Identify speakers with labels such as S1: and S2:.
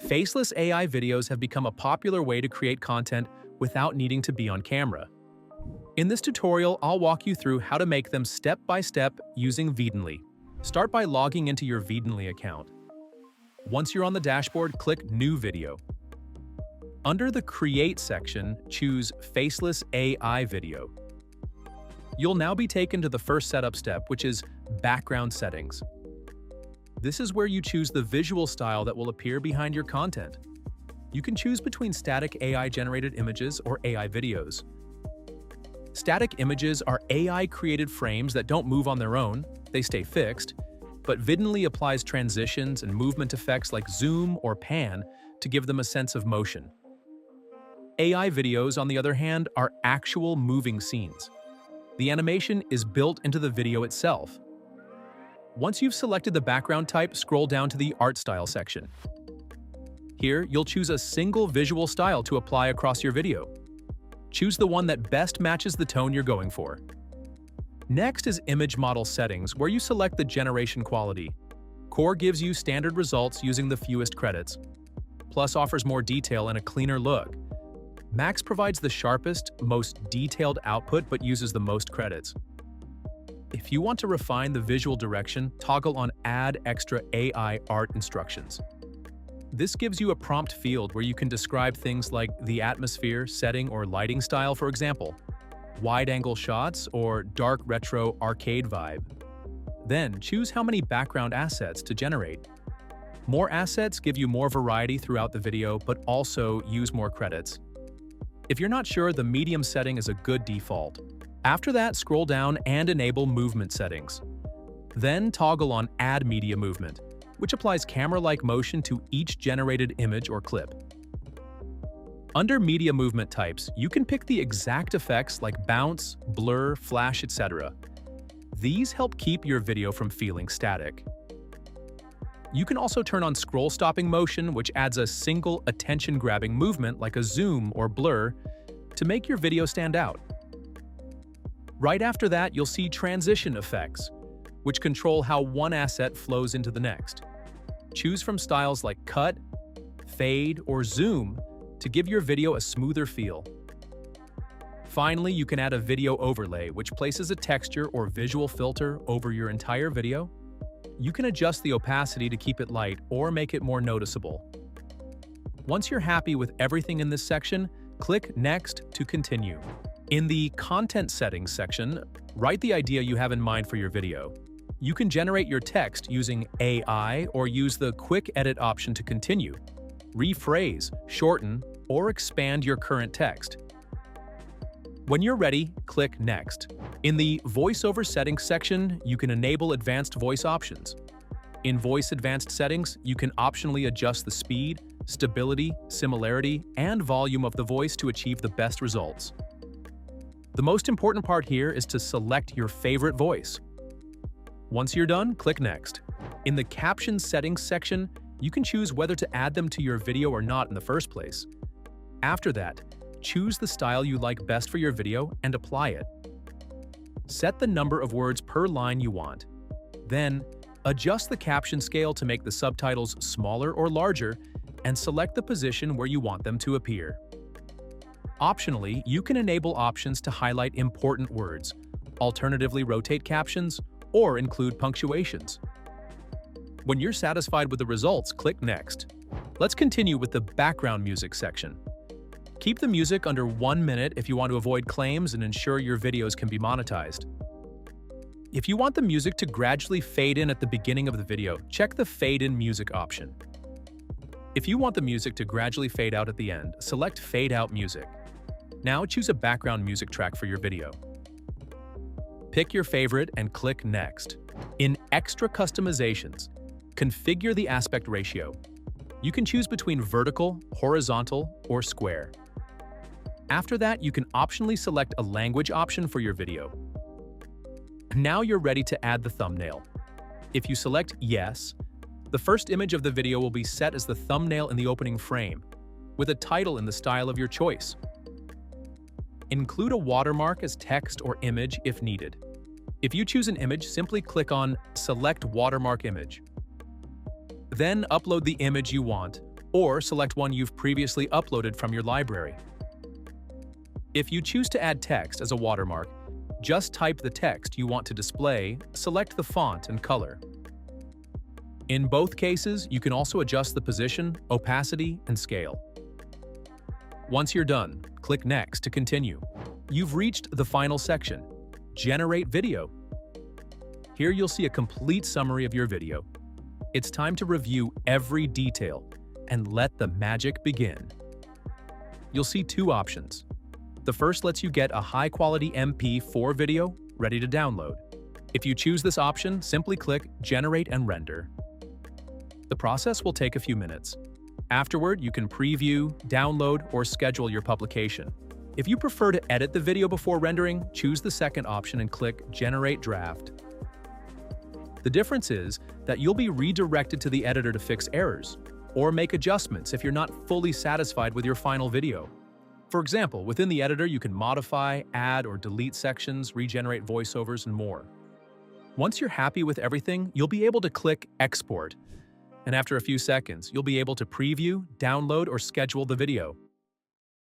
S1: Faceless AI videos have become a popular way to create content without needing to be on camera. In this tutorial, I'll walk you through how to make them step by step using Videnly. Start by logging into your Videnly account. Once you're on the dashboard, click New Video. Under the Create section, choose Faceless AI Video. You'll now be taken to the first setup step, which is Background Settings. This is where you choose the visual style that will appear behind your content. You can choose between static AI-generated images or AI videos. Static images are AI-created frames that don't move on their own, they stay fixed, but Videnly applies transitions and movement effects like zoom or pan to give them a sense of motion. AI videos, on the other hand, are actual moving scenes. The animation is built into the video itself. Once you've selected the background type, scroll down to the Art Style section. Here, you'll choose a single visual style to apply across your video. Choose the one that best matches the tone you're going for. Next is Image Model Settings, where you select the generation quality. Core gives you standard results using the fewest credits. Plus offers more detail and a cleaner look. Max provides the sharpest, most detailed output but uses the most credits. If you want to refine the visual direction, toggle on Add Extra AI Art Instructions. This gives you a prompt field where you can describe things like the atmosphere, setting, or lighting style, for example, wide-angle shots, or dark retro arcade vibe. Then choose how many background assets to generate. More assets give you more variety throughout the video, but also use more credits. If you're not sure, the medium setting is a good default. After that, scroll down and enable movement settings. Then toggle on Add Media Movement, which applies camera-like motion to each generated image or clip. Under media movement types, you can pick the exact effects like bounce, blur, flash, etc. These help keep your video from feeling static. You can also turn on scroll stopping motion, which adds a single attention-grabbing movement like a zoom or blur to make your video stand out. Right after that, you'll see transition effects, which control how one asset flows into the next. Choose from styles like cut, fade, or zoom to give your video a smoother feel. Finally, you can add a video overlay, which places a texture or visual filter over your entire video. You can adjust the opacity to keep it light or make it more noticeable. Once you're happy with everything in this section, click Next to continue. In the Content Settings section, write the idea you have in mind for your video. You can generate your text using AI or use the Quick Edit option to continue, rephrase, shorten, or expand your current text. When you're ready, click Next. In the VoiceOver Settings section, you can enable advanced voice options. In Voice Advanced Settings, you can optionally adjust the speed, stability, similarity, and volume of the voice to achieve the best results. The most important part here is to select your favorite voice. Once you're done, click Next. In the Captions Settings section, you can choose whether to add them to your video or not in the first place. After that, choose the style you like best for your video and apply it. Set the number of words per line you want. Then, adjust the caption scale to make the subtitles smaller or larger, and select the position where you want them to appear. Optionally, you can enable options to highlight important words, alternatively rotate captions, or include punctuations. When you're satisfied with the results, click Next. Let's continue with the background music section. Keep the music under 1 minute if you want to avoid claims and ensure your videos can be monetized. If you want the music to gradually fade in at the beginning of the video, check the Fade In Music option. If you want the music to gradually fade out at the end, select Fade Out Music. Now choose a background music track for your video. Pick your favorite and click Next. In Extra Customizations, configure the aspect ratio. You can choose between vertical, horizontal, or square. After that, you can optionally select a language option for your video. Now you're ready to add the thumbnail. If you select Yes, the first image of the video will be set as the thumbnail in the opening frame, with a title in the style of your choice. Include a watermark as text or image if needed. If you choose an image, simply click on Select Watermark Image. Then upload the image you want, or select one you've previously uploaded from your library. If you choose to add text as a watermark, just type the text you want to display, select the font and color. In both cases, you can also adjust the position, opacity, and scale. Once you're done, click Next to continue. You've reached the final section, Generate Video. Here you'll see a complete summary of your video. It's time to review every detail and let the magic begin. You'll see two options. The first lets you get a high-quality MP4 video ready to download. If you choose this option, simply click Generate and Render. The process will take a few minutes. Afterward, you can preview, download, or schedule your publication. If you prefer to edit the video before rendering, choose the second option and click Generate Draft. The difference is that you'll be redirected to the editor to fix errors, or make adjustments if you're not fully satisfied with your final video. For example, within the editor you can modify, add or delete sections, regenerate voiceovers, and more. Once you're happy with everything, you'll be able to click Export, and after a few seconds, you'll be able to preview, download, or schedule the video.